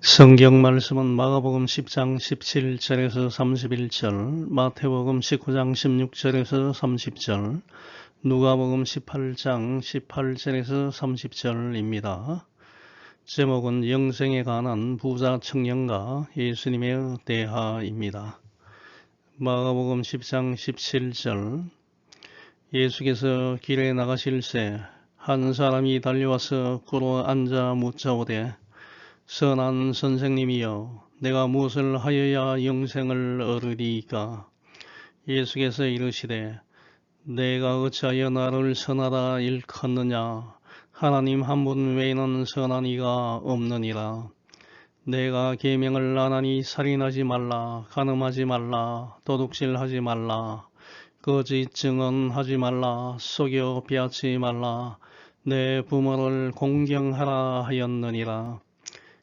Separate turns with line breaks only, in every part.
성경 말씀은 마가복음 10장 17절에서 31절, 마태복음 19장 16절에서 30절, 누가복음 18장 18절에서 30절입니다. 제목은 영생에 관한 부자 청년과 예수님의 대화입니다. 마가복음 10장 17절, 예수께서 길에 나가실새 한 사람이 달려와서 꿇어 앉아 묻자오되 선한 선생님이여, 내가 무엇을 하여야 영생을 얻으리이까? 예수께서 이르시되 내가 어찌하여 나를 선하다 일컫느냐? 하나님 한 분 외에는 선한 이가 없느니라. 내가 계명을 안 하니 살인하지 말라, 간음하지 말라, 도둑질하지 말라, 거짓 증언하지 말라, 속여 빼앗지 말라, 내 부모를 공경하라 하였느니라.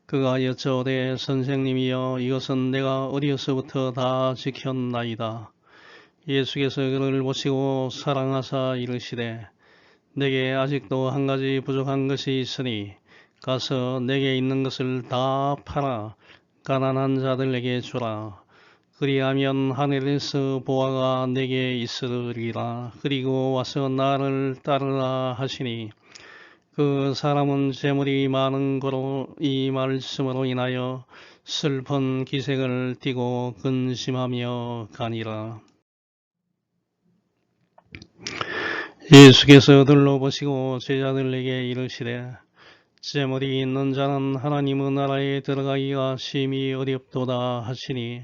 그가 여쭤오되 선생님이여, 이것은 내가 어려서부터 다 지켰나이다. 예수께서 그를 보시고 사랑하사 이르시되 내게 아직도 한 가지 부족한 것이 있으니 가서 내게 있는 것을 다 팔아 가난한 자들에게 주라. 그리하면 하늘에서 보화가 내게 있으리라. 그리고 와서 나를 따르라 하시니 그 사람은 재물이 많은 거로 이 말씀으로 인하여 슬픈 기색을 띠고 근심하며 가니라. 예수께서 둘러보시고 제자들에게 이르시되 재물이 있는 자는 하나님의 나라에 들어가기가 심히 어렵도다 하시니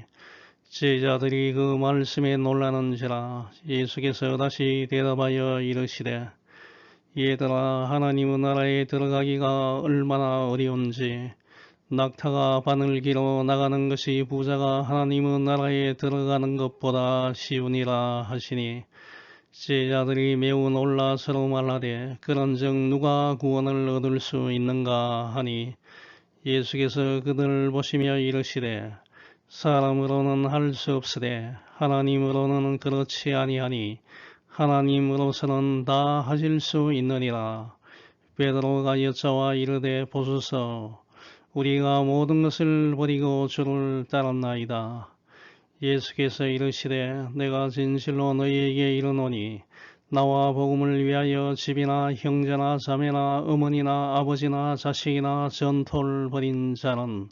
제자들이 그 말씀에 놀라는지라. 예수께서 다시 대답하여 이르시되 얘들아, 하나님의 나라에 들어가기가 얼마나 어려운지 낙타가 바늘기로 나가는 것이 부자가 하나님의 나라에 들어가는 것보다 쉬우니라 하시니 제자들이 매우 놀라 서로 말하되 그런즉 누가 구원을 얻을 수 있는가 하니 예수께서 그들을 보시며 이르시되 사람으로는 할 수 없으되 하나님으로는 그렇지 아니하니 하나님으로서는 다 하실 수 있느니라. 베드로가 여짜와 이르되 보소서, 우리가 모든 것을 버리고 주를 따랐나이다. 예수께서 이르시되 내가 진실로 너희에게 이르노니 나와 복음을 위하여 집이나 형제나 자매나 어머니나 아버지나 자식이나 전토를 벌인 자는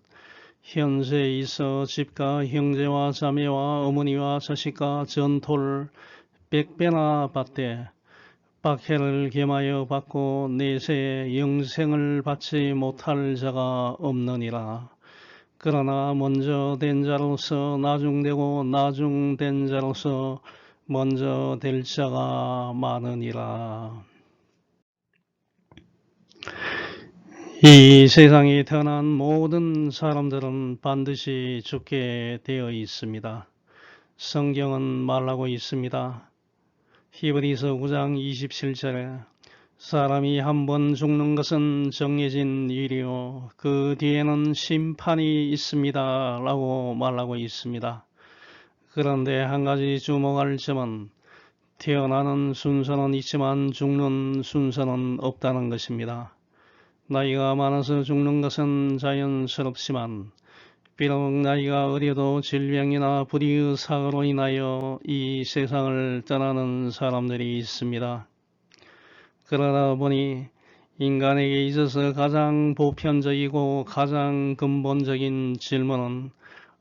현세에 있어 집과 형제와 자매와 어머니와 자식과 전토를 100배나 받되 박해를 겸하여 받고 내세에 영생을 받지 못할 자가 없느니라. 그러나 먼저 된 자로서 나중되고 나중된 자로서 먼저 될 자가 많으니라. 이 세상에 태어난 모든 사람들은 반드시 죽게 되어 있습니다. 성경은 말하고 있습니다. 히브리서 9장 27절에 사람이 한 번 죽는 것은 정해진 일이요 그 뒤에는 심판이 있습니다 라고 말하고 있습니다. 그런데 한 가지 주목할 점은 태어나는 순서는 있지만 죽는 순서는 없다는 것입니다. 나이가 많아서 죽는 것은 자연스럽지만 비록 나이가 어려도 질병이나 불의의 사고로 인하여 이 세상을 떠나는 사람들이 있습니다. 그러다 보니 인간에게 있어서 가장 보편적이고 가장 근본적인 질문은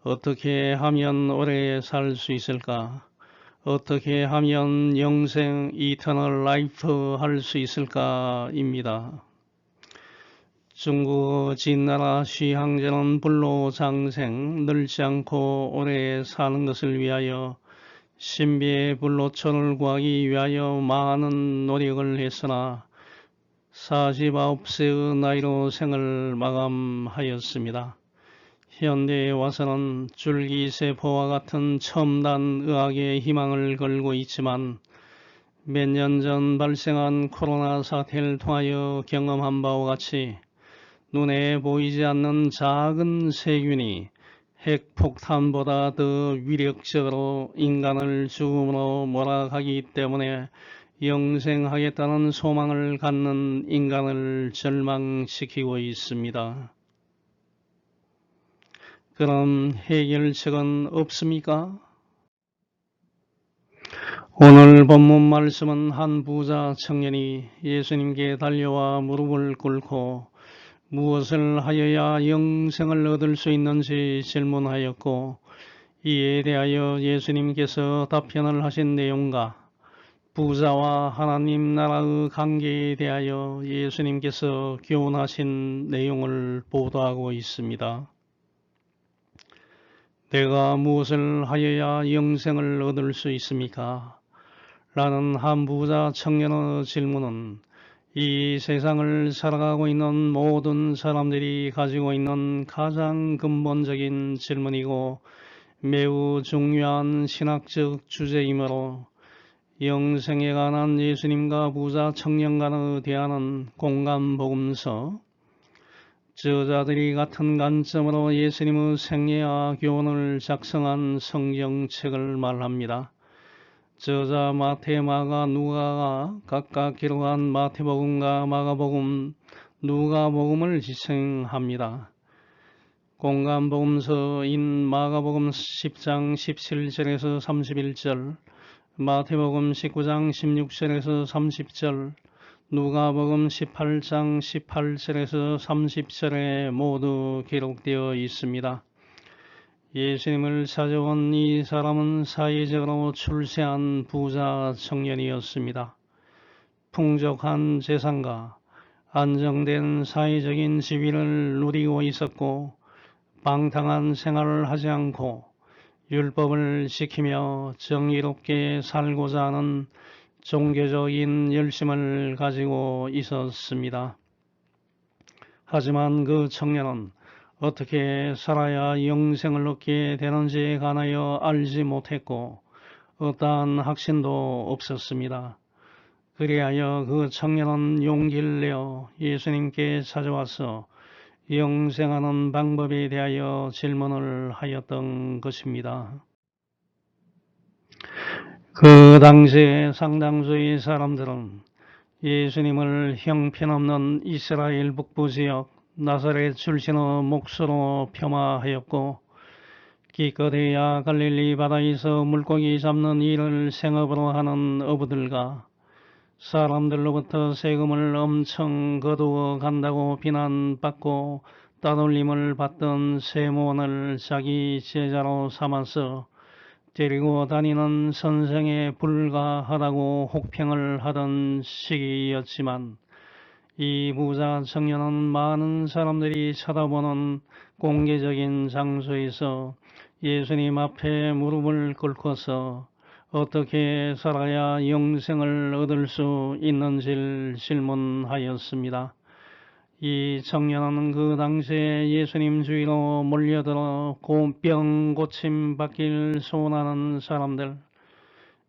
어떻게 하면 오래 살 수 있을까? 어떻게 하면 영생, 이터널 라이프 할 수 있을까?입니다. 중국 진나라 시황제는 불로장생, 늙지 않고 오래 사는 것을 위하여 신비의 불로초를 구하기 위하여 많은 노력을 했으나 49세의 나이로 생을 마감하였습니다. 현대에 와서는 줄기세포와 같은 첨단 의학의 희망을 걸고 있지만 몇 년 전 발생한 코로나 사태를 통하여 경험한 바와 같이 눈에 보이지 않는 작은 세균이 핵폭탄보다 더 위력적으로 인간을 죽음으로 몰아가기 때문에 영생하겠다는 소망을 갖는 인간을 절망시키고 있습니다. 그럼 해결책은 없습니까? 오늘 본문 말씀은 한 부자 청년이 예수님께 달려와 무릎을 꿇고 무엇을 하여야 영생을 얻을 수 있는지 질문하였고, 이에 대하여 예수님께서 답변을 하신 내용과 부자와 하나님 나라의 관계에 대하여 예수님께서 교훈하신 내용을 보도하고 있습니다. 내가 무엇을 하여야 영생을 얻을 수 있습니까? 라는 한 부자 청년의 질문은 이 세상을 살아가고 있는 모든 사람들이 가지고 있는 가장 근본적인 질문이고 매우 중요한 신학적 주제이므로 영생에 관한 예수님과 부자 청년 간의 대화는 공감복음서 저자들이 같은 관점으로 예수님의 생애와 교훈을 작성한 성경책을 말합니다. 저자 마태, 마가, 누가가 각각 기록한 마태복음과 마가복음, 누가복음을 지칭합니다. 공감복음서인 마가복음 10장 17절에서 31절, 마태복음 19장 16절에서 30절, 누가복음 18장 18절에서 30절에 모두 기록되어 있습니다. 예수님을 찾아온 이 사람은 사회적으로 출세한 부자 청년이었습니다. 풍족한 재산과 안정된 사회적인 지위를 누리고 있었고 방탕한 생활을 하지 않고 율법을 지키며 정의롭게 살고자 하는 종교적인 열심을 가지고 있었습니다. 하지만 그 청년은 어떻게 살아야 영생을 얻게 되는지에 관하여 알지 못했고 어떠한 확신도 없었습니다. 그리하여 그 청년은 용기를 내어 예수님께 찾아와서 영생하는 방법에 대하여 질문을 하였던 것입니다. 그 당시에 상당수의 사람들은 예수님을 형편없는 이스라엘 북부 지역 나사렛 출신의 목수로 폄하하였고 기껏해야 갈릴리 바다에서 물고기 잡는 일을 생업으로 하는 어부들과 사람들로부터 세금을 엄청 거두어 간다고 비난받고 따돌림을 받던 세무원을 자기 제자로 삼아서 데리고 다니는 선생에 불과하다고 혹평을 하던 시기였지만 이 부자 청년은 많은 사람들이 쳐다보는 공개적인 장소에서 예수님 앞에 무릎을 꿇고서 어떻게 살아야 영생을 얻을 수 있는지를 질문하였습니다. 이 청년은 그 당시에 예수님 주위로 몰려들어 병 고침 받길 소원하는 사람들,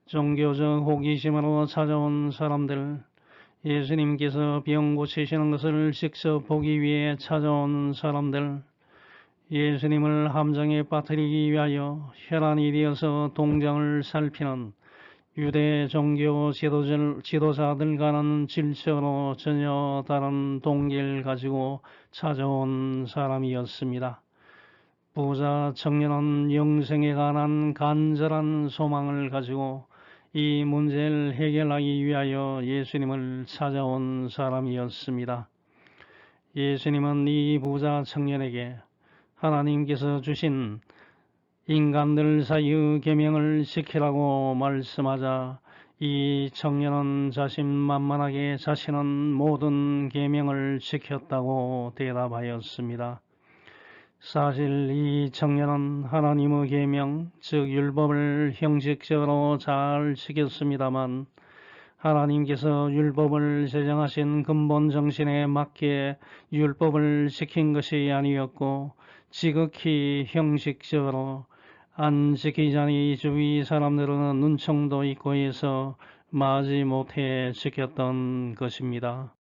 종교적 호기심으로 찾아온 사람들, 예수님께서 병 고치시는 것을 직접 보기 위해 찾아온 사람들, 예수님을 함정에 빠뜨리기 위하여 혈안이 되어서 동정을 살피는 유대 종교 지도자들과는 질적으로 전혀 다른 동기를 가지고 찾아온 사람이었습니다. 부자 청년은 영생에 관한 간절한 소망을 가지고 이 문제를 해결하기 위하여 예수님을 찾아온 사람이었습니다. 예수님은 이 부자 청년에게 하나님께서 주신 인간들 사이의 계명을 지키라고 말씀하자 이 청년은 자신만만하게 자신은 모든 계명을 지켰다고 대답하였습니다. 사실 이 청년은 하나님의 계명, 즉 율법을 형식적으로 잘 지켰습니다만 하나님께서 율법을 제정하신 근본 정신에 맞게 율법을 지킨 것이 아니었고 지극히 형식적으로 안 지키자니 주위 사람들은 눈총도 있고 해서 마지 못해 지켰던 것입니다.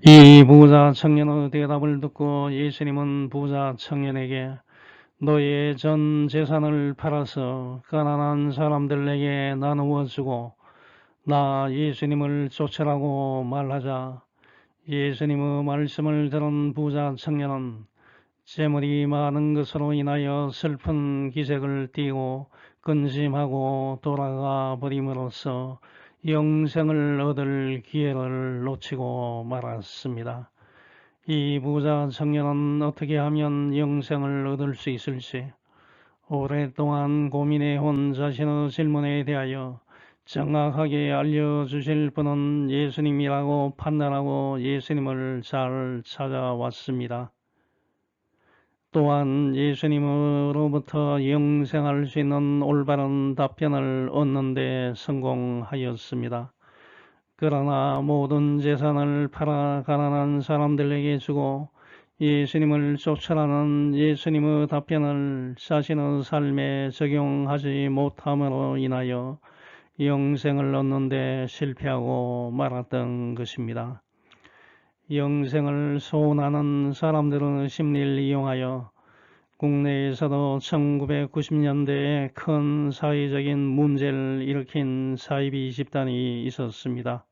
이 부자 청년의 대답을 듣고 예수님은 부자 청년에게 너의 전 재산을 팔아서 가난한 사람들에게 나누어 주고 나 예수님을 쫓으라고 말하자 예수님의 말씀을 들은 부자 청년은 재물이 많은 것으로 인하여 슬픈 기색을 띠고 근심하고 돌아가 버림으로써 영생을 얻을 기회를 놓치고 말았습니다. 이 부자 청년은 어떻게 하면 영생을 얻을 수 있을지 오랫동안 고민해온 자신의 질문에 대하여 정확하게 알려주실 분은 예수님이라고 판단하고 예수님을 잘 찾아왔습니다. 또한 예수님으로부터 영생할 수 있는 올바른 답변을 얻는 데 성공하였습니다. 그러나 모든 재산을 팔아 가난한 사람들에게 주고 예수님을 쫓아라는 예수님의 답변을 자신의 삶에 적용하지 못함으로 인하여 영생을 얻는 데 실패하고 말았던 것입니다. 영생을 소원하는 사람들의 심리를 이용하여 국내에서도 1990년대에 큰 사회적인 문제를 일으킨 사이비 집단이 있었습니다.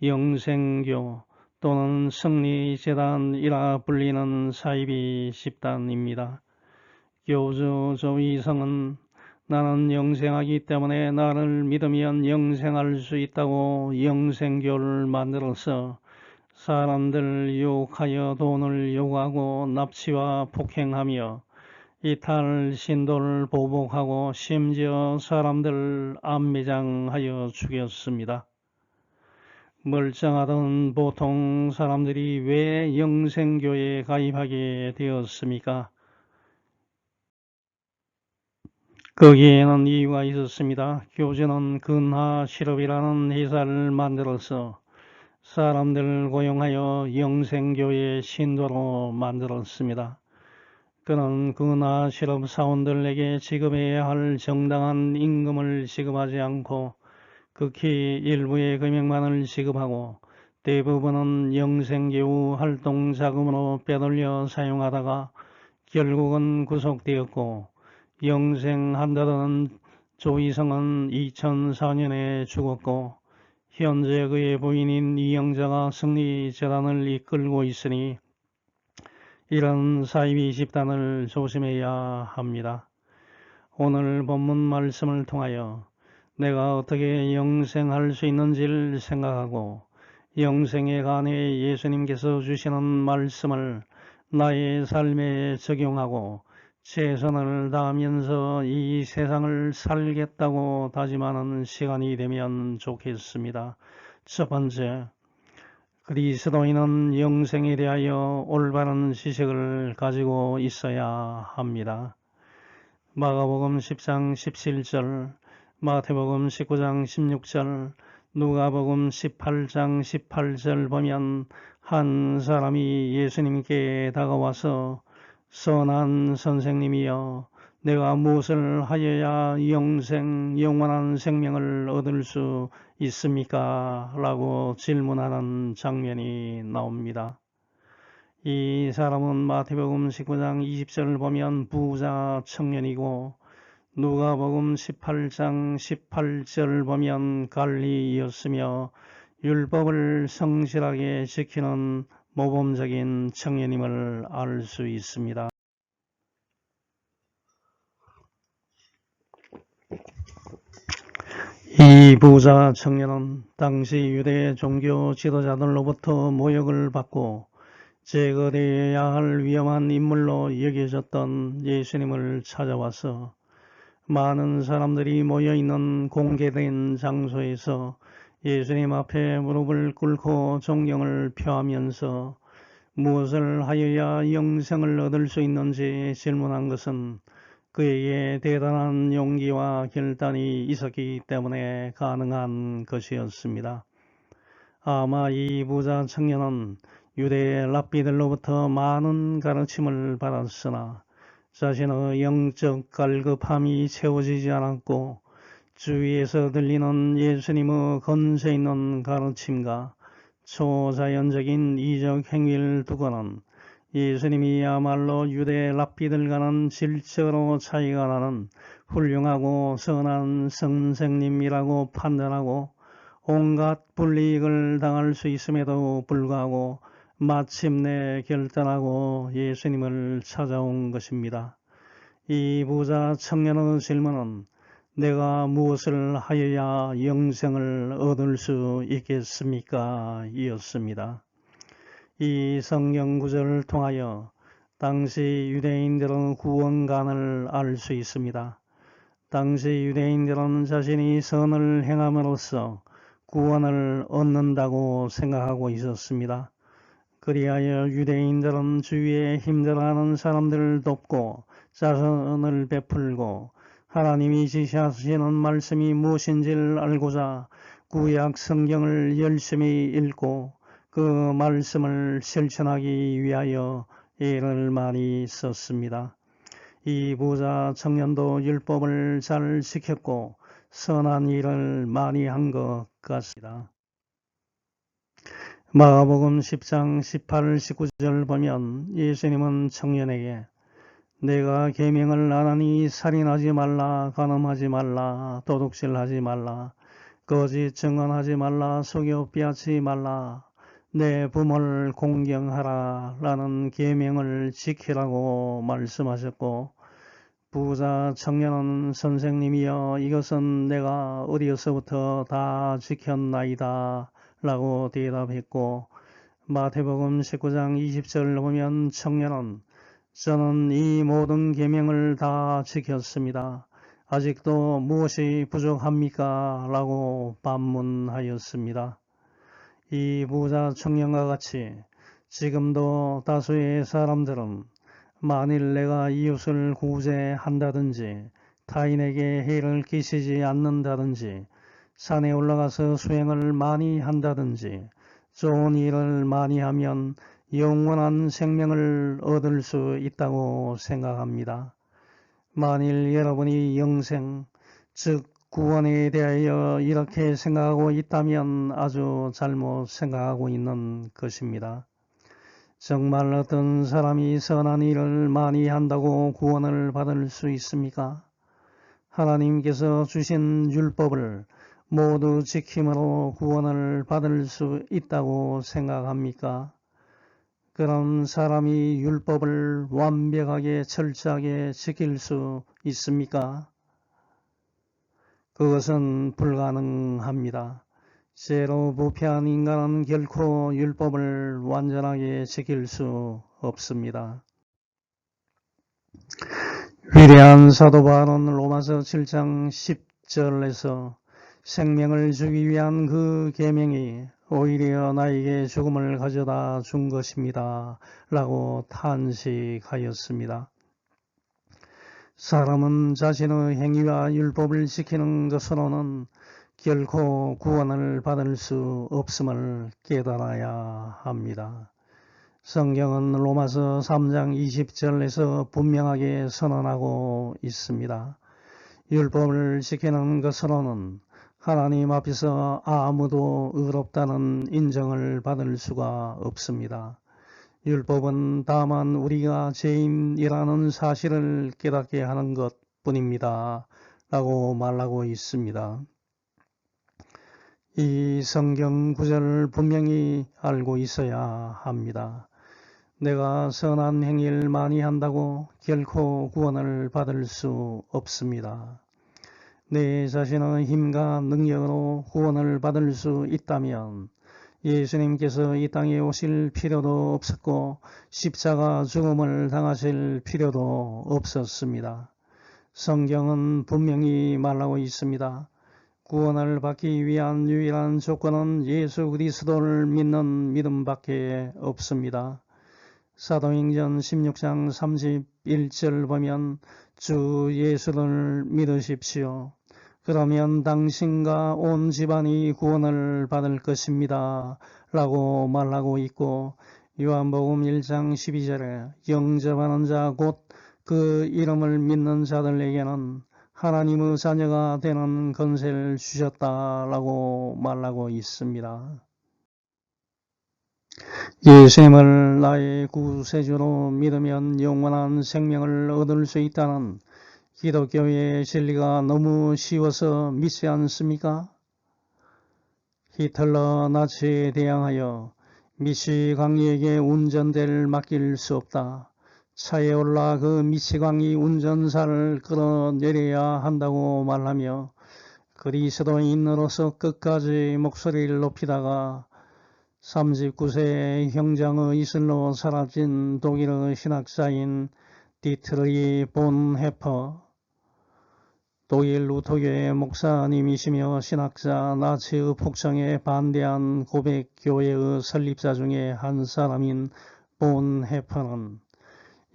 영생교 또는 승리재단이라 불리는 사이비 집단입니다. 교주 조이성은 나는 영생하기 때문에 나를 믿으면 영생할 수 있다고 영생교를 만들어서 사람들 유혹하여 돈을 요구하고 납치와 폭행하며 이탈 신도를 보복하고 심지어 사람들 암매장하여 죽였습니다. 멀쩡하던 보통 사람들이 왜 영생교에 가입하게 되었습니까? 거기에는 이유가 있었습니다. 교주는 근하 실업이라는 회사를 만들어서 사람들을 고용하여 영생교의 신도로 만들었습니다. 그는 근하 실업 사원들에게 지급해야 할 정당한 임금을 지급하지 않고 극히 일부의 금액만을 지급하고 대부분은 영생교우 활동 자금으로 빼돌려 사용하다가 결국은 구속되었고 영생한다던 조이성은 2004년에 죽었고 현재 그의 부인인 이영자가 승리재단을 이끌고 있으니 이런 사이비 집단을 조심해야 합니다. 오늘 본문 말씀을 통하여 내가 어떻게 영생할 수 있는지를 생각하고 영생에 관해 예수님께서 주시는 말씀을 나의 삶에 적용하고 최선을 다하면서 이 세상을 살겠다고 다짐하는 시간이 되면 좋겠습니다. 첫 번째, 그리스도인은 영생에 대하여 올바른 지식을 가지고 있어야 합니다. 마가복음 10장 17절, 마태복음 19장 16절, 누가복음 18장 18절 보면 한 사람이 예수님께 다가와서 선한 선생님이여 내가 무엇을 하여야 영원한 생명을 얻을 수 있습니까? 라고 질문하는 장면이 나옵니다. 이 사람은 마태복음 19장 20절을 보면 부자 청년이고 누가복음 18장 18절을 보면 관리였으며 율법을 성실하게 지키는 모범적인 청년임을 알 수 있습니다. 이 부자 청년은 당시 유대 종교 지도자들로부터 모욕을 받고 제거되어야 할 위험한 인물로 여겨졌던 예수님을 찾아와서 많은 사람들이 모여있는 공개된 장소에서 예수님 앞에 무릎을 꿇고 존경을 표하면서 무엇을 하여야 영생을 얻을 수 있는지 질문한 것은 그에게 대단한 용기와 결단이 있었기 때문에 가능한 것이었습니다. 아마 이 부자 청년은 유대 랍비들로부터 많은 가르침을 받았으나 자신의 영적 갈급함이 채워지지 않았고 주위에서 들리는 예수님의 건세 있는 가르침과 초자연적인 이적 행위를 두고는 예수님이야말로 유대 랍비들과는 질적으로 차이가 나는 훌륭하고 선한 선생님이라고 판단하고 온갖 불이익을 당할 수 있음에도 불구하고 마침내 결단하고 예수님을 찾아온 것입니다. 이 부자 청년의 질문은 내가 무엇을 하여야 영생을 얻을 수 있겠습니까? 이었습니다. 이 성경 구절을 통하여 당시 유대인들의 구원관을 알 수 있습니다. 당시 유대인들은 자신이 선을 행함으로써 구원을 얻는다고 생각하고 있었습니다. 그리하여 유대인들은 주위에 힘들어하는 사람들을 돕고 자선을 베풀고 하나님이 지시하시는 말씀이 무엇인지를 알고자 구약 성경을 열심히 읽고 그 말씀을 실천하기 위하여 애를 많이 썼습니다. 이 부자 청년도 율법을 잘 지켰고 선한 일을 많이 한 것 같습니다. 마가복음 10장 18, 19절 보면 예수님은 청년에게 내가 계명을 안 하니 살인하지 말라, 간음하지 말라, 도둑질하지 말라, 거짓 증언하지 말라, 속여 빼앗지 말라, 내 부모를 공경하라 라는 계명을 지키라고 말씀하셨고 부자 청년은 선생님이여 이것은 내가 어디서부터 다 지켰나이다 라고 대답했고 마태복음 19장 20절을 보면 청년은 저는 이 모든 계명을 다 지켰습니다. 아직도 무엇이 부족합니까? 라고 반문하였습니다. 이 부자 청년과 같이 지금도 다수의 사람들은 만일 내가 이웃을 구제한다든지 타인에게 해를 끼치지 않는다든지 산에 올라가서 수행을 많이 한다든지 좋은 일을 많이 하면 영원한 생명을 얻을 수 있다고 생각합니다. 만일 여러분이 영생, 즉 구원에 대하여 이렇게 생각하고 있다면 아주 잘못 생각하고 있는 것입니다. 정말 어떤 사람이 선한 일을 많이 한다고 구원을 받을 수 있습니까? 하나님께서 주신 율법을 모두 지킴으로 구원을 받을 수 있다고 생각합니까? 그런 사람이 율법을 완벽하게 철저하게 지킬 수 있습니까? 그것은 불가능합니다. 죄로 부패한 인간은 결코 율법을 완전하게 지킬 수 없습니다. 위대한 사도 바울은 로마서 7장 10절에서 생명을 주기 위한 그 계명이 오히려 나에게 죽음을 가져다 준 것입니다. 라고 탄식하였습니다. 사람은 자신의 행위와 율법을 지키는 것으로는 결코 구원을 받을 수 없음을 깨달아야 합니다. 성경은 로마서 3장 20절에서 분명하게 선언하고 있습니다. 율법을 지키는 것으로는 하나님 앞에서 아무도 의롭다는 인정을 받을 수가 없습니다. 율법은 다만 우리가 죄인이라는 사실을 깨닫게 하는 것뿐입니다. 라고 말하고 있습니다. 이 성경 구절을 분명히 알고 있어야 합니다. 내가 선한 행위를 많이 한다고 결코 구원을 받을 수 없습니다. 내 자신의 힘과 능력으로 구원을 받을 수 있다면 예수님께서 이 땅에 오실 필요도 없었고 십자가 죽음을 당하실 필요도 없었습니다. 성경은 분명히 말하고 있습니다. 구원을 받기 위한 유일한 조건은 예수 그리스도를 믿는 믿음밖에 없습니다. 사도행전 16장 31절 보면 주 예수를 믿으십시오. 그러면 당신과 온 집안이 구원을 받을 것입니다. 라고 말하고 있고 요한복음 1장 12절에 영접하는 자 곧 그 이름을 믿는 자들에게는 하나님의 자녀가 되는 권세를 주셨다라고 말하고 있습니다. 예수님을 나의 구세주로 믿으면 영원한 생명을 얻을 수 있다는 기독교의 진리가 너무 쉬워서 믿지 않습니까? 히틀러 나치에 대항하여 미치광이에게 운전대를 맡길 수 없다. 차에 올라 그 미치광이 운전사를 끌어내려야 한다고 말하며 그리스도인으로서 끝까지 목소리를 높이다가 39세의 형장의 이슬로 사라진 독일의 신학자인 디트리히 본헤퍼, 독일 루터교의 목사님이시며 신학자, 나치의 폭정에 반대한 고백교회의 설립자 중에 한 사람인 본헤퍼는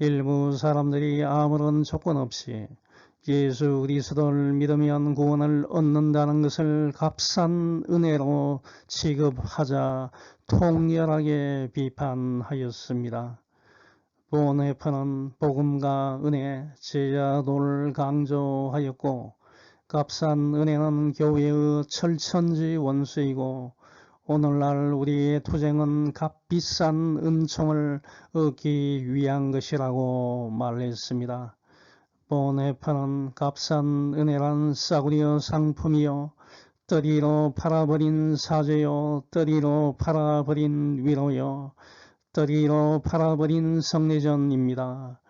일부 사람들이 아무런 조건 없이 예수 그리스도를 믿으면 구원을 얻는다는 것을 값싼 은혜로 취급하자 통렬하게 비판하였습니다. 본헤퍼는 복음과 은혜, 제자도를 강조하였고 값싼 은혜는 교회의 철천지 원수이고 오늘날 우리의 투쟁은 값비싼 은총을 얻기 위한 것이라고 말했습니다. 본헤퍼는 값싼 은혜란 싸구려 상품이요 떠리로 팔아버린 사죄요 떠리로 팔아버린 위로요 떠리로 팔아버린 성례전입니다.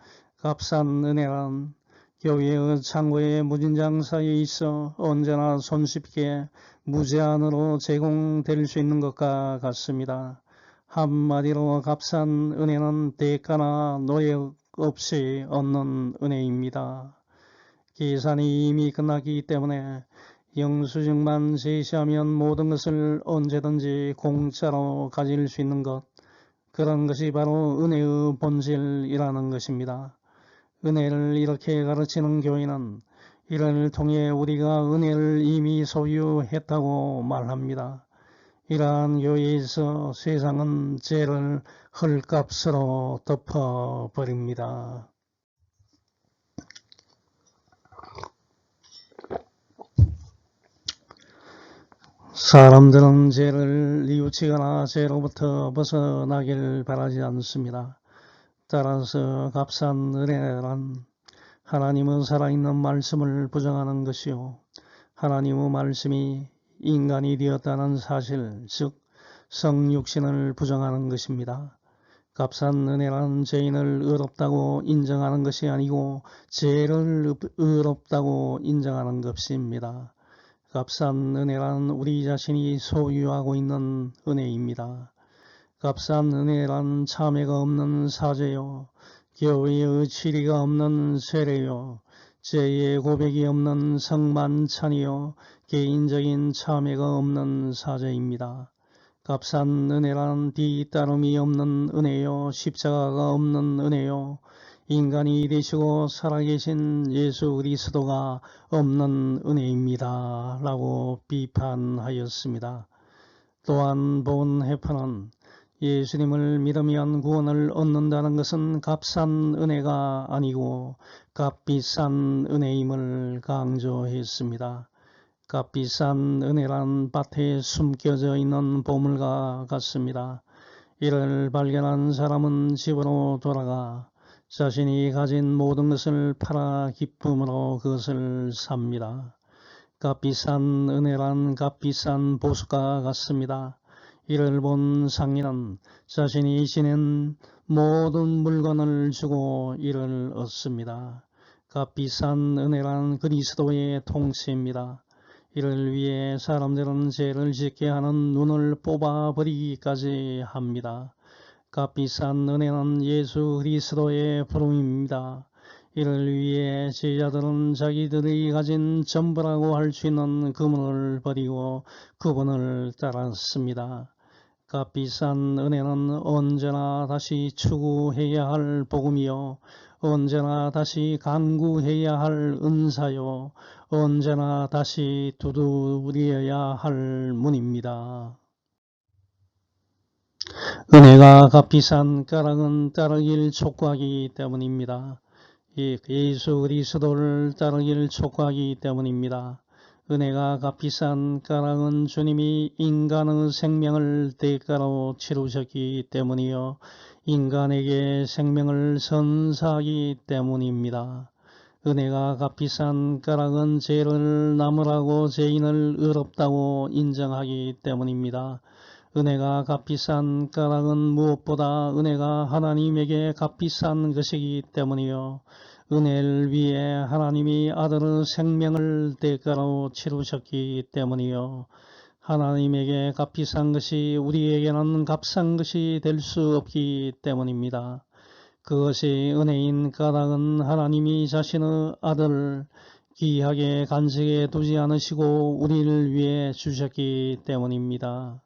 값싼 은혜란 교회의 창고에 무진장사에 있어 언제나 손쉽게 무제한으로 제공될 수 있는 것과 같습니다. 한마디로 값싼 은혜는 대가나 노력 없이 얻는 은혜입니다. 계산이 이미 끝났기 때문에 영수증만 제시하면 모든 것을 언제든지 공짜로 가질 수 있는 것, 그런 것이 바로 은혜의 본질이라는 것입니다. 은혜를 이렇게 가르치는 교회는 이를 통해 우리가 은혜를 이미 소유했다고 말합니다. 이러한 교회에서 세상은 죄를 헐값으로 덮어버립니다. 사람들은 죄를 뉘우치거나 죄로부터 벗어나길 바라지 않습니다. 따라서 값싼 은혜란 하나님의 살아있는 말씀을 부정하는 것이요 하나님의 말씀이 인간이 되었다는 사실, 즉 성육신을 부정하는 것입니다. 값싼 은혜란 죄인을 의롭다고 인정하는 것이 아니고 죄를 의롭다고 인정하는 것입니다. 값싼 은혜란 우리 자신이 소유하고 있는 은혜입니다. 값싼 은혜란 참회가 없는 사죄요, 교회의 치리가 없는 세례요, 죄의 고백이 없는 성만찬이요, 개인적인 참회가 없는 사죄입니다. 값싼 은혜란 뒤따름이 없는 은혜요, 십자가가 없는 은혜요, 인간이 되시고 살아계신 예수 그리스도가 없는 은혜입니다. 라고 비판하였습니다. 또한 본헤퍼는 예수님을 믿으면 구원을 얻는다는 것은 값싼 은혜가 아니고 값비싼 은혜임을 강조했습니다. 값비싼 은혜란 밭에 숨겨져 있는 보물과 같습니다. 이를 발견한 사람은 집으로 돌아가 자신이 가진 모든 것을 팔아 기쁨으로 그것을 삽니다. 값비싼 은혜란 값비싼 보석과 같습니다. 이를 본 상인은 자신이 지닌 모든 물건을 주고 이를 얻습니다. 값비싼 은혜란 그리스도의 통치입니다. 이를 위해 사람들은 죄를 짓게 하는 눈을 뽑아버리기까지 합니다. 값비싼 은혜는 예수 그리스도의 부름입니다. 이를 위해 제자들은 자기들이 가진 전부라고 할 수 있는 그분을 버리고 그분을 따랐습니다. 값비싼 은혜는 언제나 다시 추구해야 할 복음이요, 언제나 다시 간구해야 할 은사요, 언제나 다시 두드려야 할 문입니다. 은혜가 값비싼 까닭은 따르길 촉구하기 때문입니다. 예수 그리스도를 따르길 촉구하기 때문입니다. 은혜가 값비싼 까닭은 주님이 인간의 생명을 대가로 치르셨기 때문이요 인간에게 생명을 선사하기 때문입니다. 은혜가 값비싼 까닭은 죄를 나무라고 죄인을 의롭다고 인정하기 때문입니다. 은혜가 값비싼 까닭은 무엇보다 은혜가 하나님에게 값비싼 것이기 때문이요. 은혜를 위해 하나님이 아들의 생명을 대가로 치르셨기 때문이요. 하나님에게 값비싼 것이 우리에게는 값싼 것이 될 수 없기 때문입니다. 그것이 은혜인 까닭은 하나님이 자신의 아들을 귀하게 간직해 두지 않으시고 우리를 위해 주셨기 때문입니다.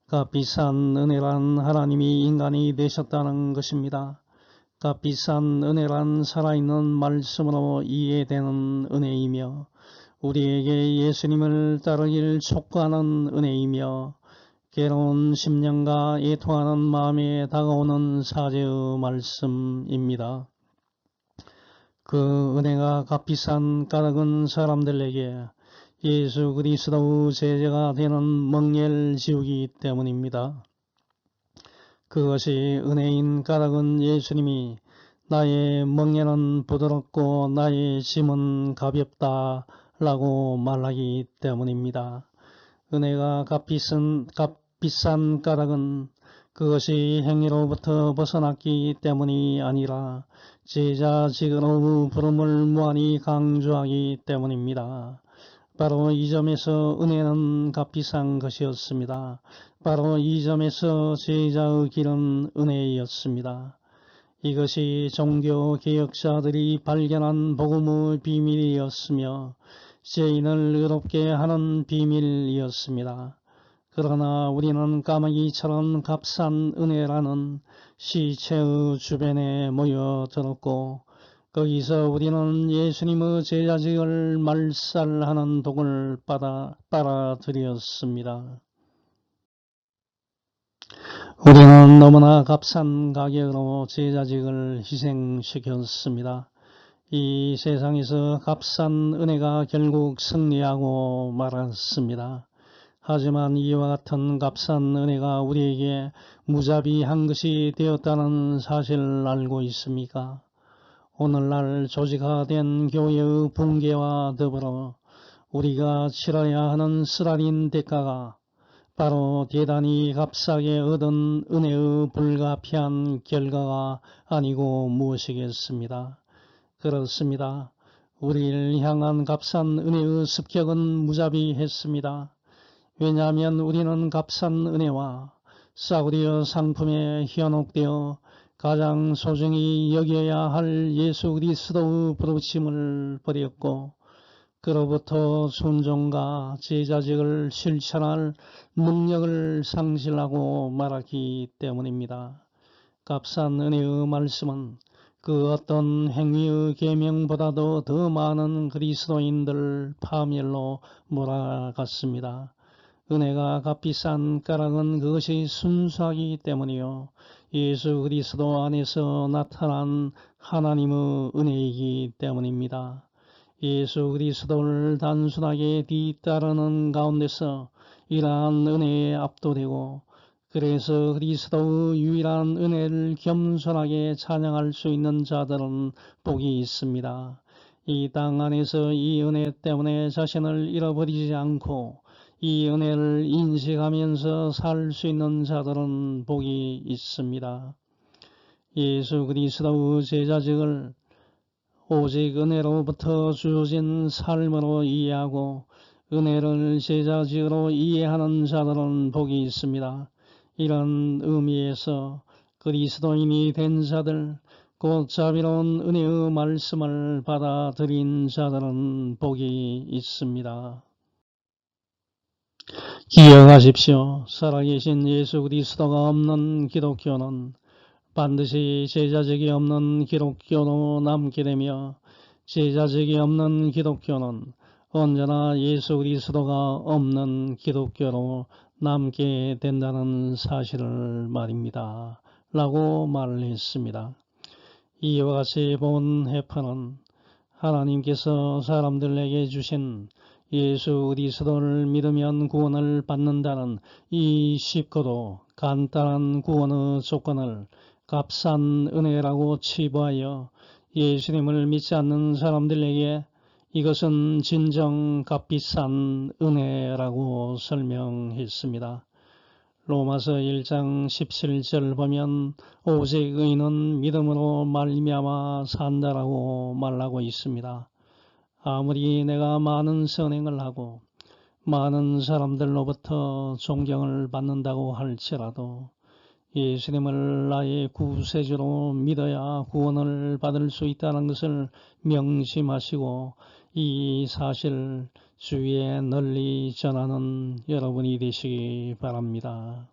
값비싼 은혜란 하나님이 인간이 되셨다는 것입니다. 값비싼 은혜란 살아있는 말씀으로 이해되는 은혜이며 우리에게 예수님을 따르길 촉구하는 은혜이며 괴로운 심령과 애통하는 마음에 다가오는 사제의 말씀입니다. 그 은혜가 값비싼 까닭은 사람들에게 예수 그리스도의 제자가 되는 멍에를 지우기 때문입니다. 그것이 은혜인 까닭은 예수님이 나의 멍에는 부드럽고 나의 짐은 가볍다 라고 말하기 때문입니다. 은혜가 값비싼 까닭은 그것이 행위로부터 벗어났기 때문이 아니라 제자직으로 부름을 무한히 강조하기 때문입니다. 바로 이 점에서 은혜는 값비싼 것이었습니다. 바로 이 점에서 제자의 길은 은혜였습니다. 이것이 종교개혁자들이 발견한 복음의 비밀이었으며 죄인을 의롭게 하는 비밀이었습니다. 그러나 우리는 까마귀처럼 값싼 은혜라는 시체의 주변에 모여들었고 거기서 우리는 예수님의 제자직을 말살하는 독을 빨아들였습니다. 우리는 너무나 값싼 가격으로 제자직을 희생시켰습니다. 이 세상에서 값싼 은혜가 결국 승리하고 말았습니다. 하지만 이와 같은 값싼 은혜가 우리에게 무자비한 것이 되었다는 사실을 알고 있습니까? 오늘날 조직화된 교회의 붕괴와 더불어 우리가 치러야 하는 쓰라린 대가가 바로 대단히 값싸게 얻은 은혜의 불가피한 결과가 아니고 무엇이겠습니다. 그렇습니다. 우리를 향한 값싼 은혜의 습격은 무자비했습니다. 왜냐하면 우리는 값싼 은혜와 싸구려 상품에 현혹되어 가장 소중히 여겨야 할 예수 그리스도의 부르심을 버렸고 그로부터 순종과 제자직을 실천할 능력을 상실하고 말았기 때문입니다. 값싼 은혜의 말씀은 그 어떤 행위의 계명보다도 더 많은 그리스도인들 파멸로 몰아갔습니다. 은혜가 값비싼 까닭은 그것이 순수하기 때문이요. 예수 그리스도 안에서 나타난 하나님의 은혜이기 때문입니다. 예수 그리스도를 단순하게 뒤따르는 가운데서 이러한 은혜에 압도되고 그래서 그리스도의 유일한 은혜를 겸손하게 찬양할 수 있는 자들은 복이 있습니다. 이 땅 안에서 이 은혜 때문에 자신을 잃어버리지 않고 이 은혜를 인식하면서 살 수 있는 자들은 복이 있습니다. 예수 그리스도의 제자직을 오직 은혜로부터 주어진 삶으로 이해하고 은혜를 제자직으로 이해하는 자들은 복이 있습니다. 이런 의미에서 그리스도인이 된 자들, 곧 자비로운 은혜의 말씀을 받아들인 자들은 복이 있습니다. 기억하십시오. 살아계신 예수 그리스도가 없는 기독교는 반드시 제자직이 없는 기독교로 남게 되며 제자직이 없는 기독교는 언제나 예수 그리스도가 없는 기독교로 남게 된다는 사실을 말입니다. 라고 말을 했습니다. 이와 같이 본 해파는 하나님께서 사람들에게 주신 예수 그리스도를 믿으면 구원을 받는다는 이 쉽고도 간단한 구원의 조건을 값싼 은혜라고 치부하여 예수님을 믿지 않는 사람들에게 이것은 진정 값비싼 은혜라고 설명했습니다. 로마서 1장 17절 보면 오직 의인은 믿음으로 말미암아 산다라고 말하고 있습니다. 아무리 내가 많은 선행을 하고 많은 사람들로부터 존경을 받는다고 할지라도 예수님을 나의 구세주로 믿어야 구원을 받을 수 있다는 것을 명심하시고 이 사실 주위에 널리 전하는 여러분이 되시기 바랍니다.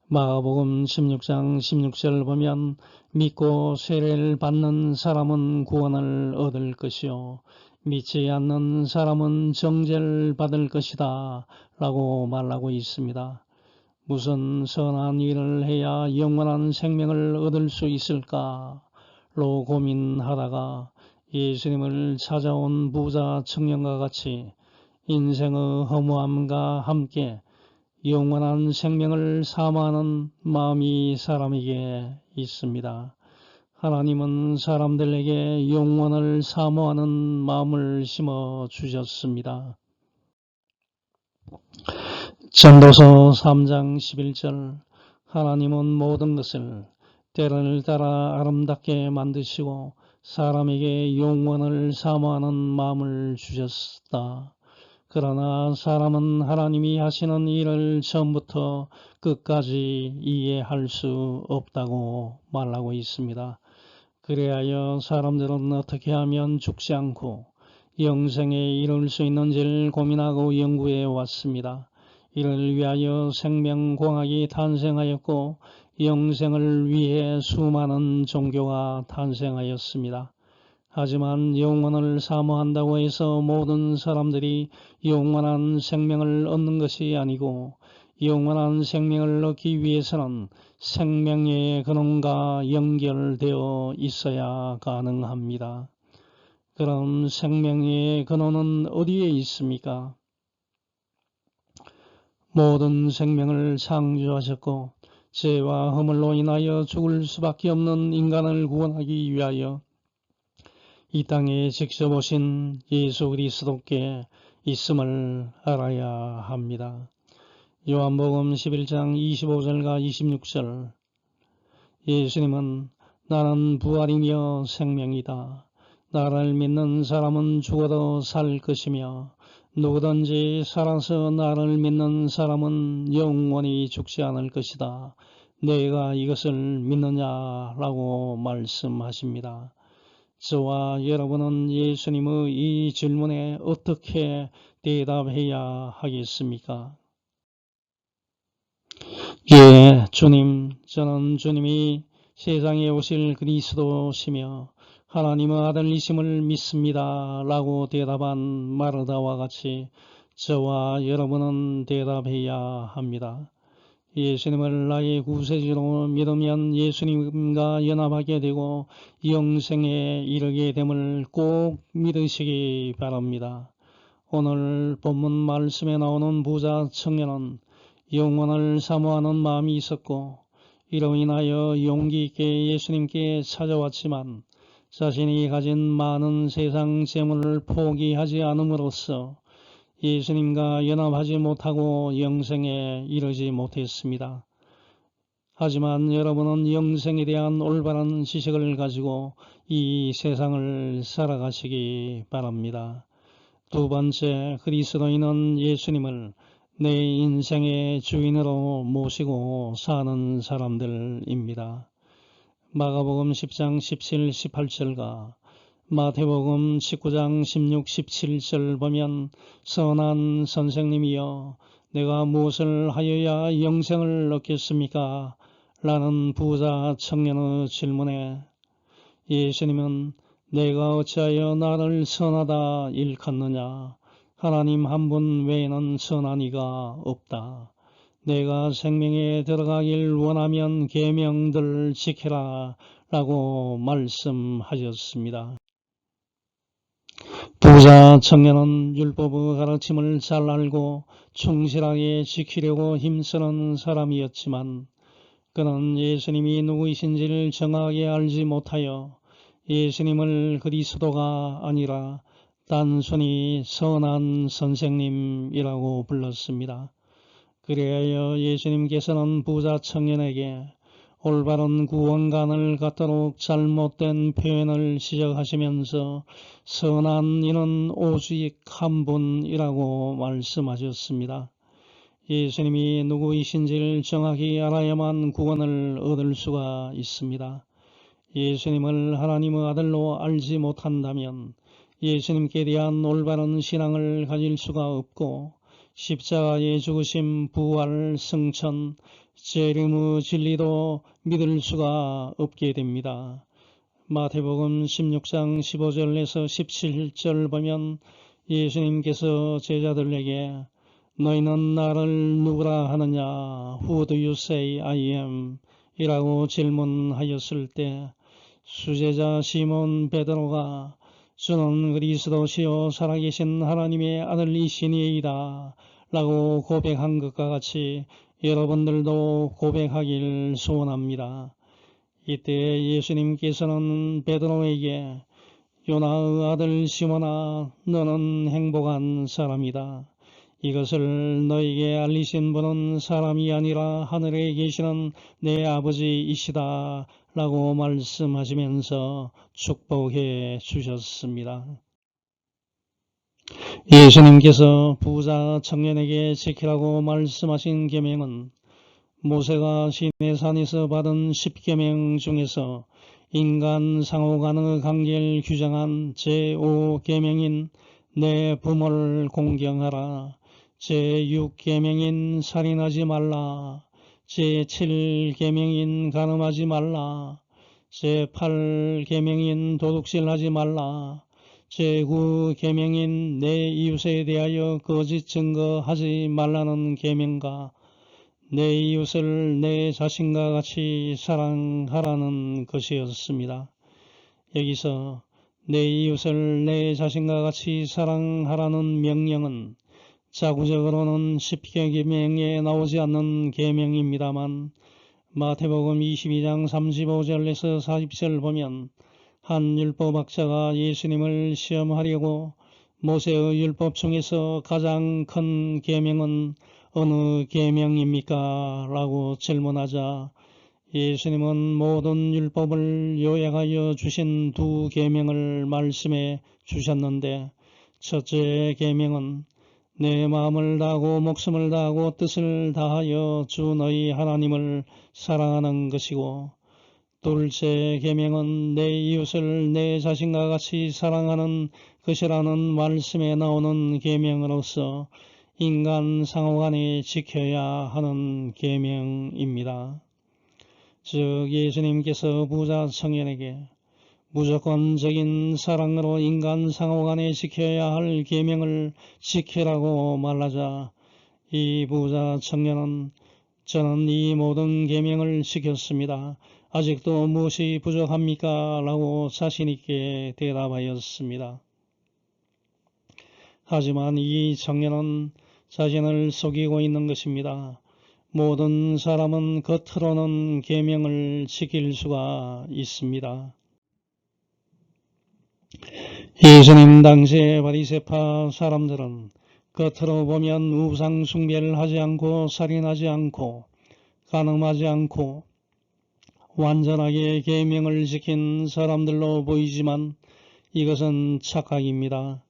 마가복음 16장 16절 보면 믿고 세례를 받는 사람은 구원을 얻을 것이요 믿지 않는 사람은 정죄를 받을 것이다 라고 말하고 있습니다. 무슨 선한 일을 해야 영원한 생명을 얻을 수 있을까로 고민하다가 예수님을 찾아온 부자 청년과 같이 인생의 허무함과 함께 영원한 생명을 사모하는 마음이 사람에게 있습니다. 하나님은 사람들에게 영원을 사모하는 마음을 심어 주셨습니다. 전도서 3장 11절 하나님은 모든 것을 때를 따라 아름답게 만드시고 사람에게 영원을 사모하는 마음을 주셨다. 그러나 사람은 하나님이 하시는 일을 처음부터 끝까지 이해할 수 없다고 말하고 있습니다. 그래야 사람들은 어떻게 하면 죽지 않고 영생에 이룰 수 있는지를 고민하고 연구해 왔습니다. 이를 위하여 생명공학이 탄생하였고 영생을 위해 수많은 종교가 탄생하였습니다. 하지만 영원을 사모한다고 해서 모든 사람들이 영원한 생명을 얻는 것이 아니고 영원한 생명을 얻기 위해서는 생명의 근원과 연결되어 있어야 가능합니다. 그럼 생명의 근원은 어디에 있습니까? 모든 생명을 창조하셨고 죄와 허물로 인하여 죽을 수밖에 없는 인간을 구원하기 위하여 이 땅에 직접 오신 예수 그리스도께 있음을 알아야 합니다. 요한복음 11장 25절과 26절 예수님은 나는 부활이며 생명이다. 나를 믿는 사람은 죽어도 살 것이며 누구든지 살아서 나를 믿는 사람은 영원히 죽지 않을 것이다. 내가 이것을 믿느냐라고 말씀하십니다. 저와 여러분은 예수님의 이 질문에 어떻게 대답해야 하겠습니까? 예, 주님, 저는 주님이 세상에 오실 그리스도시며 하나님의 아들이심을 믿습니다. 라고 대답한 마르다와 같이 저와 여러분은 대답해야 합니다. 예수님을 나의 구세주로 믿으면 예수님과 연합하게 되고 영생에 이르게 됨을 꼭 믿으시기 바랍니다. 오늘 본문 말씀에 나오는 부자 청년은 영원을 사모하는 마음이 있었고 이로 인하여 용기 있게 예수님께 찾아왔지만 자신이 가진 많은 세상 재물을 포기하지 않음으로써 예수님과 연합하지 못하고 영생에 이르지 못했습니다. 하지만 여러분은 영생에 대한 올바른 지식을 가지고 이 세상을 살아가시기 바랍니다. 두 번째, 그리스도인은 예수님을 내 인생의 주인으로 모시고 사는 사람들입니다. 마가복음 10장 17, 18절과 마태복음 19장 16, 17절 보면 선한 선생님이여 내가 무엇을 하여야 영생을 얻겠습니까? 라는 부자 청년의 질문에 예수님은 내가 어찌하여 나를 선하다 일컫느냐? 하나님 한 분 외에는 선한 이가 없다. 내가 생명에 들어가길 원하면 계명들을 지켜라 라고 말씀하셨습니다. 부자 청년은 율법의 가르침을 잘 알고 충실하게 지키려고 힘쓰는 사람이었지만 그는 예수님이 누구이신지를 정확하게 알지 못하여 예수님을 그리스도가 아니라 단순히 선한 선생님이라고 불렀습니다. 그리하여 예수님께서는 부자 청년에게 올바른 구원관을 갖도록 잘못된 표현을 시작하시면서 선한 이는 오직 한 분이라고 말씀하셨습니다. 예수님이 누구이신지를 정확히 알아야만 구원을 얻을 수가 있습니다. 예수님을 하나님의 아들로 알지 못한다면 예수님께 대한 올바른 신앙을 가질 수가 없고 십자가의 죽으심, 부활, 승천, 재림의 진리도 믿을 수가 없게 됩니다. 마태복음 16장 15절에서 17절 보면 예수님께서 제자들에게 너희는 나를 누구라 하느냐? Who do you say I am? 이라고 질문하였을 때 수제자 시몬 베드로가 주는 그리스도시요 살아계신 하나님의 아들이시니이다 라고 고백한 것과 같이 여러분들도 고백하길 소원합니다. 이때 예수님께서는 베드로에게 요나의 아들 시몬아 너는 행복한 사람이다. 이것을 너에게 알리신 분은 사람이 아니라 하늘에 계시는 내 아버지이시다 라고 말씀하시면서 축복해 주셨습니다. 예수님께서 부자 청년에게 지키라고 말씀하신 계명은 모세가 시내산에서 받은 10계명 중에서 인간 상호 간의 관계를 규정한 제5계명인 내 부모를 공경하라, 제6계명인 살인하지 말라, 제7계명인 간음하지 말라, 제8계명인 도둑질하지 말라, 제9계명인 내 이웃에 대하여 거짓 증거하지 말라는 계명과 내 이웃을 내 자신과 같이 사랑하라는 것이었습니다. 여기서 내 이웃을 내 자신과 같이 사랑하라는 명령은 자구적으로는 십계명에 나오지 않는 계명입니다만 마태복음 22장 35절에서 40절 보면 한 율법학자가 예수님을 시험하려고 모세의 율법 중에서 가장 큰 계명은 어느 계명입니까? 라고 질문하자 예수님은 모든 율법을 요약하여 주신 두 계명을 말씀해 주셨는데 첫째 계명은 내 마음을 다하고 목숨을 다하고 뜻을 다하여 주 너희 하나님을 사랑하는 것이고 둘째 계명은 내 이웃을 내 자신과 같이 사랑하는 것이라는 말씀에 나오는 계명으로서 인간 상호간에 지켜야 하는 계명입니다. 즉 예수님께서 부자 청년에게 무조건적인 사랑으로 인간 상호간에 지켜야 할 계명을 지키라고 말하자 이 부자 청년은 저는 이 모든 계명을 지켰습니다. 아직도 무엇이 부족합니까? 라고 자신있게 대답하였습니다. 하지만 이 청년은 자신을 속이고 있는 것입니다. 모든 사람은 겉으로는 계명을 지킬 수가 있습니다. 예수님 당시의 바리새파 사람들은 겉으로 보면 우상 숭배를 하지 않고 살인하지 않고 간음하지 않고 완전하게 계명을 지킨 사람들로 보이지만 이것은 착각입니다.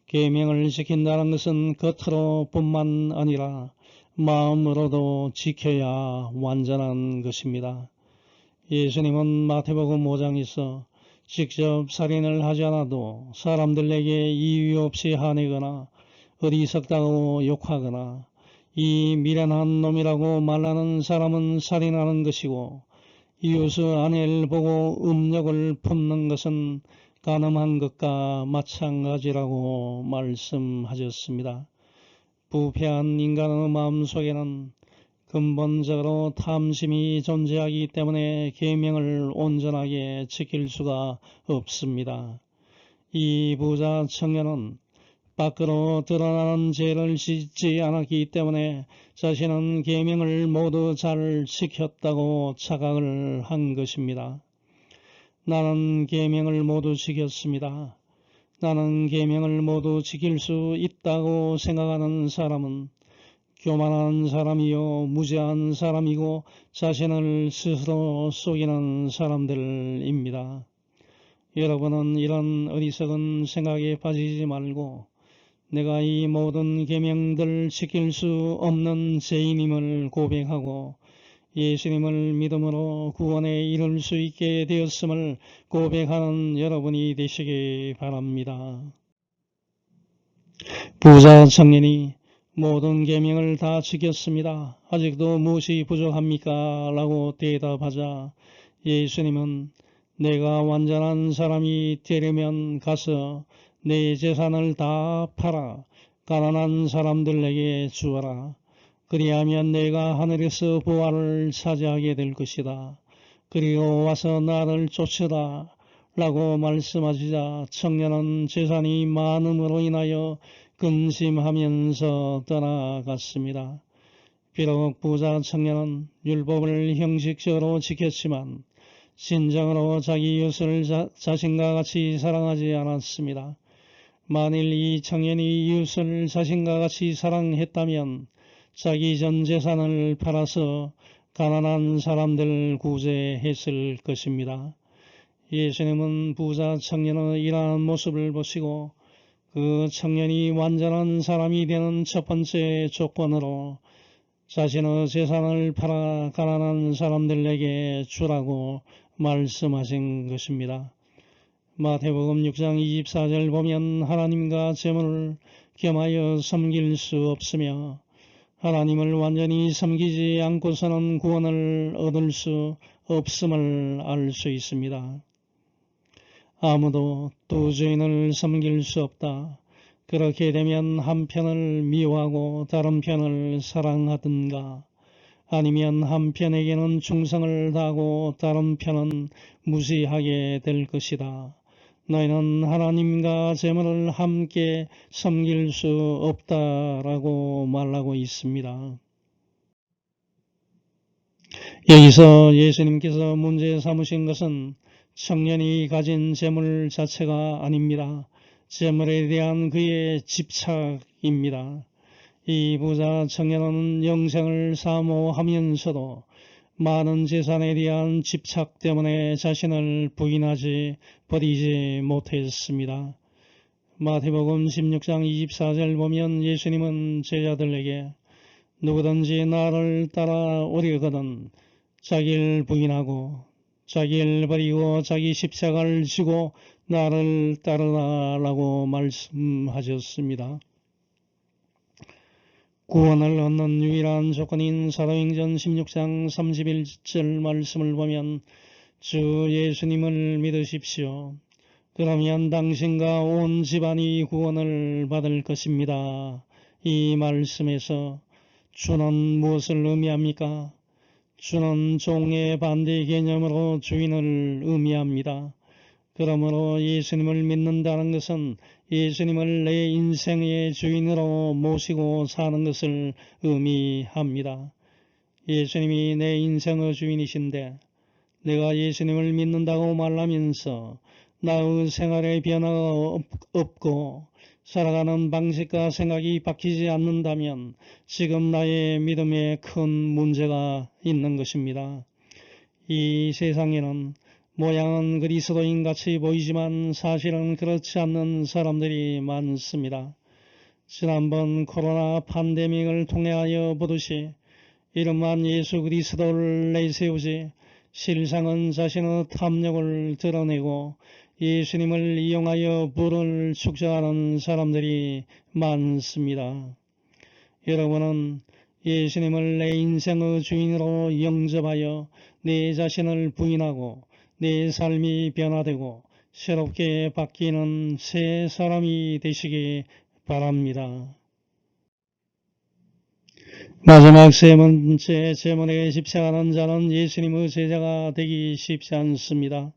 계명을 지킨다는 것은 겉으로 뿐만 아니라 마음으로도 지켜야 완전한 것입니다. 예수님은 마태복음 5장에서 직접 살인을 하지 않아도 사람들에게 이유 없이 화내거나 어리석다고 욕하거나 이 미련한 놈이라고 말하는 사람은 살인하는 것이고 이웃의 아내를 보고 음욕을 품는 것은 간음한 것과 마찬가지라고 말씀하셨습니다. 부패한 인간의 마음속에는 근본적으로 탐심이 존재하기 때문에 계명을 온전하게 지킬 수가 없습니다. 이 부자 청년은 밖으로 드러나는 죄를 짓지 않았기 때문에 자신은 계명을 모두 잘 지켰다고 착각을 한 것입니다. 나는 계명을 모두 지켰습니다. 나는 계명을 모두 지킬 수 있다고 생각하는 사람은 교만한 사람이요 무지한 사람이고 자신을 스스로 속이는 사람들입니다. 여러분은 이런 어리석은 생각에 빠지지 말고 내가 이 모든 계명들 지킬 수 없는 죄인임을 고백하고 예수님을 믿음으로 구원에 이룰 수 있게 되었음을 고백하는 여러분이 되시기 바랍니다. 부자 청년이 모든 계명을 다 지켰습니다. 아직도 무엇이 부족합니까? 라고 대답하자 예수님은 내가 완전한 사람이 되려면 가서 내 재산을 다 팔아 가난한 사람들에게 주어라. 그리하면 내가 하늘에서 부활을 차지하게 될 것이다. 그리고 와서 나를 쫓으라. 라고 말씀하시자 청년은 재산이 많음으로 인하여 근심하면서 떠나갔습니다. 비록 부자 청년은 율법을 형식적으로 지켰지만 진정으로 자기 이웃을 자신과 같이 사랑하지 않았습니다. 만일 이 청년이 이웃을 자신과 같이 사랑했다면 자기 전 재산을 팔아서 가난한 사람들 구제했을 것입니다. 예수님은 부자 청년의 이러한 모습을 보시고 그 청년이 완전한 사람이 되는 첫 번째 조건으로 자신의 재산을 팔아 가난한 사람들에게 주라고 말씀하신 것입니다. 마태복음 6장 24절 보면 하나님과 재물을 겸하여 섬길 수 없으며 하나님을 완전히 섬기지 않고서는 구원을 얻을 수 없음을 알 수 있습니다. 아무도 두 주인을 섬길 수 없다. 그렇게 되면 한 편을 미워하고 다른 편을 사랑하든가 아니면 한 편에게는 충성을 다하고 다른 편은 무시하게 될 것이다. 너희는 하나님과 재물을 함께 섬길 수 없다라고 말하고 있습니다. 여기서 예수님께서 문제 삼으신 것은 청년이 가진 재물 자체가 아닙니다. 재물에 대한 그의 집착입니다. 이 부자 청년은 영생을 사모하면서도 많은 재산에 대한 집착 때문에 자신을 버리지 못했습니다. 마태복음 16장 24절 보면 예수님은 제자들에게 누구든지 나를 따라오려거든 자기를 부인하고 자기를 버리고 자기 십자가를 지고 나를 따르라라고 말씀하셨습니다. 구원을 얻는 유일한 조건인 사도행전 16장 31절 말씀을 보면 주 예수님을 믿으십시오. 그러면 당신과 온 집안이 구원을 받을 것입니다. 이 말씀에서 주는 무엇을 의미합니까? 주는 종의 반대 개념으로 주인을 의미합니다. 그러므로 예수님을 믿는다는 것은 예수님을 내 인생의 주인으로 모시고 사는 것을 의미합니다. 예수님이 내 인생의 주인이신데 내가 예수님을 믿는다고 말하면서 나의 생활에 변화가 없고 살아가는 방식과 생각이 바뀌지 않는다면 지금 나의 믿음에 큰 문제가 있는 것입니다. 이 세상에는 모양은 그리스도인 같이 보이지만 사실은 그렇지 않는 사람들이 많습니다. 지난번 코로나 팬데믹을 통하여 보듯이 이름만 예수 그리스도를 내세우지 실상은 자신의 탐욕을 드러내고 예수님을 이용하여 부를 축적하는 사람들이 많습니다. 여러분은 예수님을 내 인생의 주인으로 영접하여 내 자신을 부인하고 내 삶이 변화되고 새롭게 바뀌는 새 사람이 되시기 바랍니다. 마지막 세 번째 재물에 집착하는 자는 예수님의 제자가 되기 쉽지 않습니다.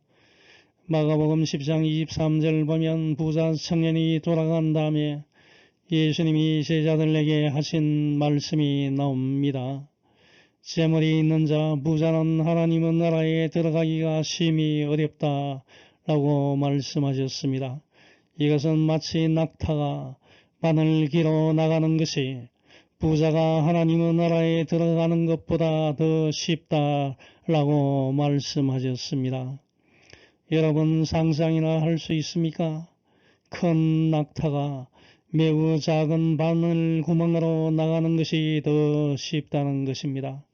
마가복음 10장 23절 보면 부자 청년이 돌아간 다음에 예수님이 제자들에게 하신 말씀이 나옵니다. 재물이 있는 자 부자는 하나님의 나라에 들어가기가 심히 어렵다라고 말씀하셨습니다. 이것은 마치 낙타가 바늘 길어 나가는 것이 부자가 하나님의 나라에 들어가는 것보다 더 쉽다라고 말씀하셨습니다. 여러분 상상이나 할 수 있습니까? 큰 낙타가 매우 작은 바늘 구멍으로 나가는 것이 더 쉽다는 것입니다.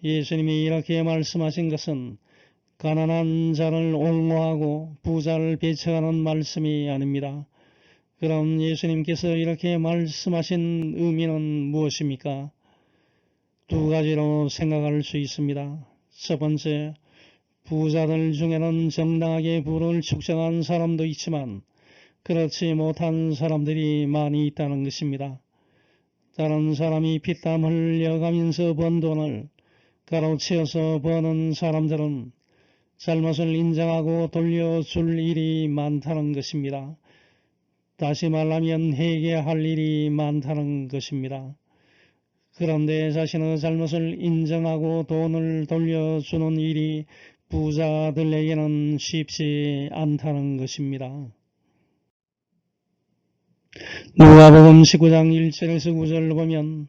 예수님이 이렇게 말씀하신 것은 가난한 자를 옹호하고 부자를 배척하는 말씀이 아닙니다. 그럼 예수님께서 이렇게 말씀하신 의미는 무엇입니까? 두 가지로 생각할 수 있습니다. 첫 번째, 부자들 중에는 정당하게 부를 축적한 사람도 있지만 그렇지 못한 사람들이 많이 있다는 것입니다. 다른 사람이 피땀 흘려가면서 번 돈을 가로채어서 버는 사람들은 잘못을 인정하고 돌려줄 일이 많다는 것입니다. 다시 말하면 회개할 일이 많다는 것입니다. 그런데 자신의 잘못을 인정하고 돈을 돌려주는 일이 부자들에게는 쉽지 않다는 것입니다. 누가복음 19장 1절에서 9절을 보면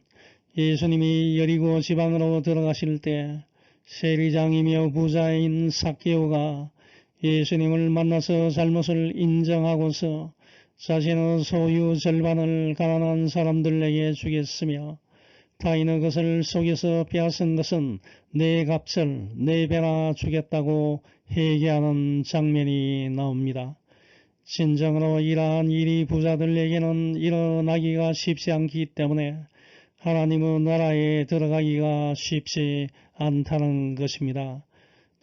예수님이 여리고 지방으로 들어가실 때 세리장이며 부자인 삭개오가 예수님을 만나서 잘못을 인정하고서 자신의 소유 절반을 가난한 사람들에게 주겠으며 타인의 것을 속여서 빼앗은 것은 네 값을 네 배나 주겠다고 회개하는 장면이 나옵니다. 진정으로 이러한 일이 부자들에게는 일어나기가 쉽지 않기 때문에 하나님의 나라에 들어가기가 쉽지 않다는 것입니다.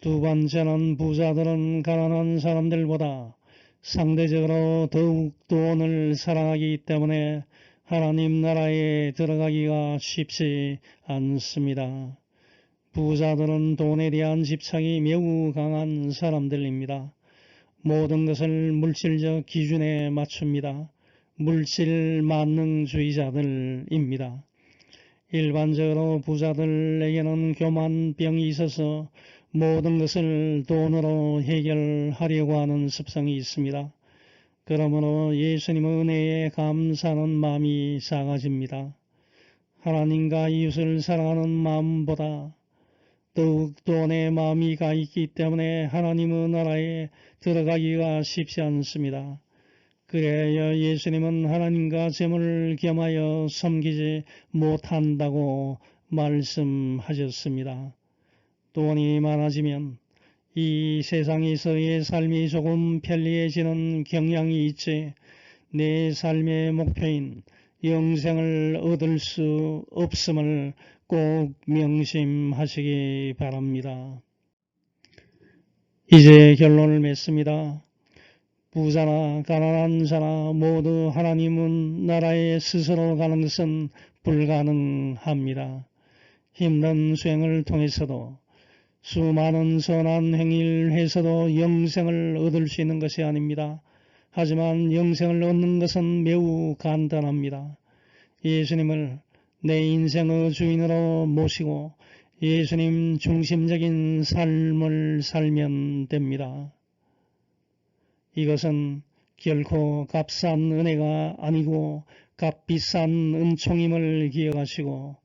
두 번째는 부자들은 가난한 사람들보다 상대적으로 더욱 돈을 사랑하기 때문에 하나님 나라에 들어가기가 쉽지 않습니다. 부자들은 돈에 대한 집착이 매우 강한 사람들입니다. 모든 것을 물질적 기준에 맞춥니다. 물질 만능주의자들입니다. 일반적으로 부자들에게는 교만병이 있어서 모든 것을 돈으로 해결하려고 하는 습성이 있습니다. 그러므로 예수님의 은혜에 감사하는 마음이 작아집니다. 하나님과 이웃을 사랑하는 마음보다 더욱 돈의 마음이 가 있기 때문에 하나님의 나라에 들어가기가 쉽지 않습니다. 그래야 예수님은 하나님과 재물을 겸하여 섬기지 못한다고 말씀하셨습니다. 돈이 많아지면 이 세상에서의 삶이 조금 편리해지는 경향이 있지 내 삶의 목표인 영생을 얻을 수 없음을 꼭 명심하시기 바랍니다. 이제 결론을 맺습니다. 부자나 가난한 자나 모두 하나님은 나라에 스스로 가는 것은 불가능합니다. 힘든 수행을 통해서도 수많은 선한 행위를 해서도 영생을 얻을 수 있는 것이 아닙니다. 하지만 영생을 얻는 것은 매우 간단합니다. 예수님을 내 인생의 주인으로 모시고 예수님 중심적인 삶을 살면 됩니다. 이것은 결코 값싼 은혜가 아니고 값비싼 은총임을 기억하시고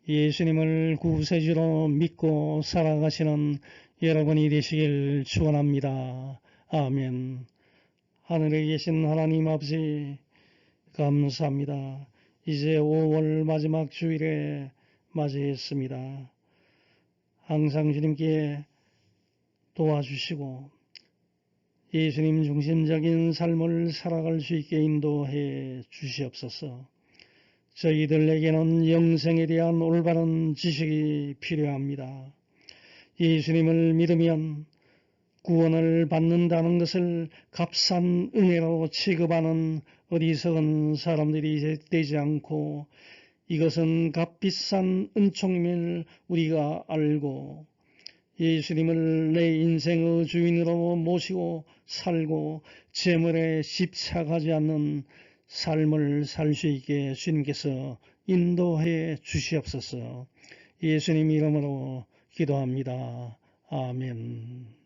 예수님을 구세주로 믿고 살아가시는 여러분이 되시길 축원합니다. 아멘. 하늘에 계신 하나님 아버지 감사합니다. 이제 5월 마지막 주일에 맞이했습니다. 항상 주님께 도와주시고 예수님 중심적인 삶을 살아갈 수 있게 인도해 주시옵소서. 저희들에게는 영생에 대한 올바른 지식이 필요합니다. 예수님을 믿으면 구원을 받는다는 것을 값싼 은혜로 취급하는 어리석은 사람들이 되지 않고 이것은 값비싼 은총임을 우리가 알고 예수님을 내 인생의 주인으로 모시고 살고 재물에 집착하지 않는 삶을 살 수 있게 주님께서 인도해 주시옵소서. 예수님 이름으로 기도합니다. 아멘.